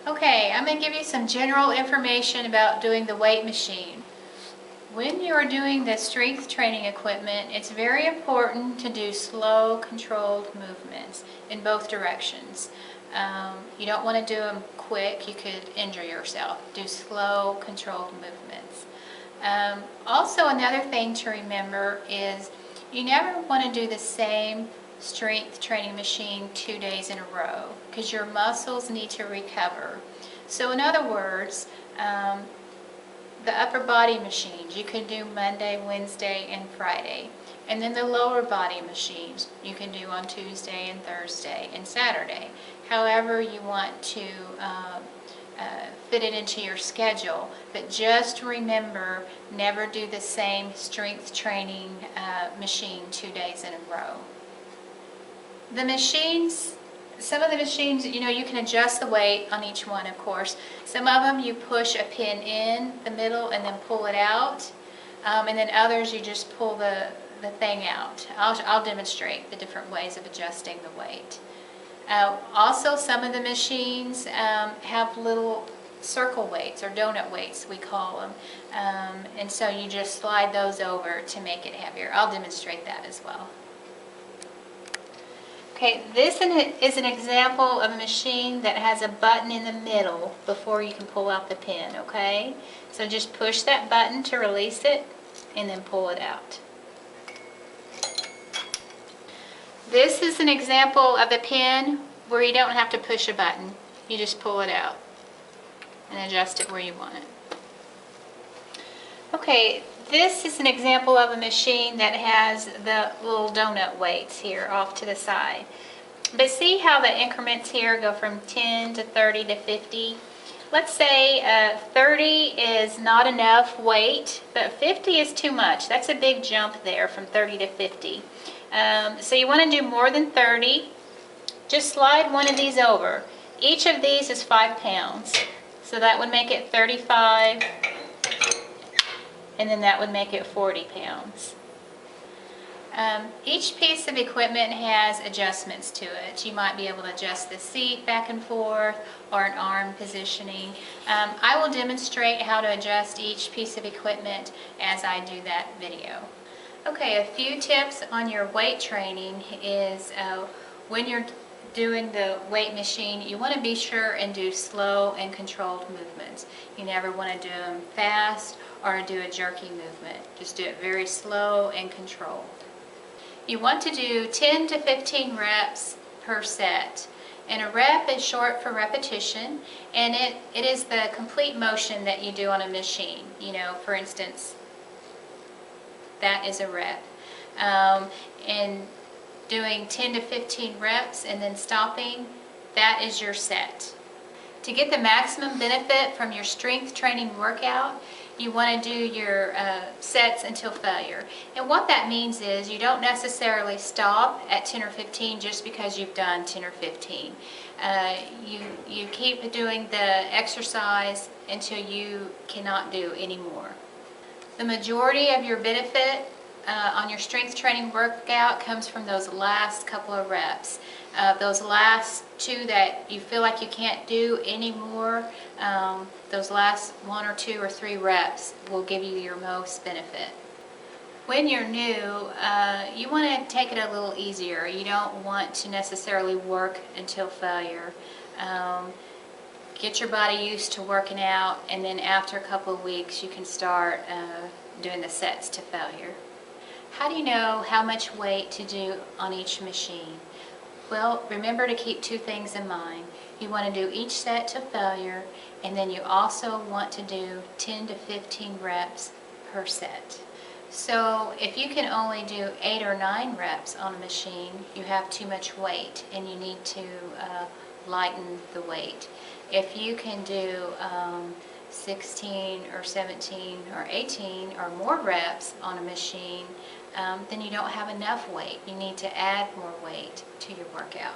Okay, I'm going to give you some general information about doing the weight machine. When you're doing the strength training equipment, it's very important to do slow, controlled movements in both directions. You don't want to do them quick, you could injure yourself. Do slow, controlled movements. Also, another thing to remember is you never want to do the same strength training machine 2 days in a row because your muscles need to recover. So in other words, the upper body machines you can do Monday, Wednesday, and Friday. And then the lower body machines you can do on Tuesday and Thursday and Saturday. However you want to fit it into your schedule. But just remember, never do the same strength training machine 2 days in a row. The machines, some of the machines, you can adjust the weight on each one, of course. Some of them you push a pin in the middle and then pull it out. And then others you just pull the thing out. I'll demonstrate the different ways of adjusting the weight. Also, some of the machines have little circle weights or donut weights, we call them. And so you just slide those over to make it heavier. I'll demonstrate that as well. Okay, this is an example of a machine that has a button in the middle before you can pull out the pin, okay? So just push that button to release it and then pull it out. This is an example of the pin where you don't have to push a button. You just pull it out and adjust it where you want it. Okay, this is an example of a machine that has the little donut weights here off to the side. But see how the increments here go from 10 to 30 to 50? Let's say 30 is not enough weight, but 50 is too much. That's a big jump there from 30 to 50. So you want to do more than 30. Just slide one of these over. Each of these is 5 pounds. So that would make it 35. And then that would make it 40 pounds. Each piece of equipment has adjustments to it. You might be able to adjust the seat back and forth or an arm positioning. I will demonstrate how to adjust each piece of equipment as I do that video. Okay, a few tips on your weight training is when you're doing the weight machine, you want to be sure and do slow and controlled movements. You never want to do them fast or do a jerky movement. Just do it very slow and controlled. You want to do 10 to 15 reps per set. And a rep is short for repetition, and it is the complete motion that you do on a machine. For instance, that is a rep. And doing 10 to 15 reps and then stopping, that is your set. To get the maximum benefit from your strength training workout, you want to do your sets until failure. And what that means is you don't necessarily stop at 10 or 15 just because you've done 10 or 15. You keep doing the exercise until you cannot do anymore. The majority of your benefit on your strength training workout comes from those last couple of reps. Those last 2 that you feel like you can't do anymore, those last 1 or 2 or 3 reps will give you your most benefit. When you're new, you want to take it a little easier. You don't want to necessarily work until failure. Get your body used to working out, and then after a couple of weeks you can start doing the sets to failure. How do you know how much weight to do on each machine? Well, remember to keep 2 things in mind. You want to do each set to failure, and then you also want to do 10 to 15 reps per set. So if you can only do 8 or 9 reps on a machine, you have too much weight and you need to lighten the weight. If you can do 16 or 17 or 18 or more reps on a machine, then you don't have enough weight. You need to add more weight to your workout.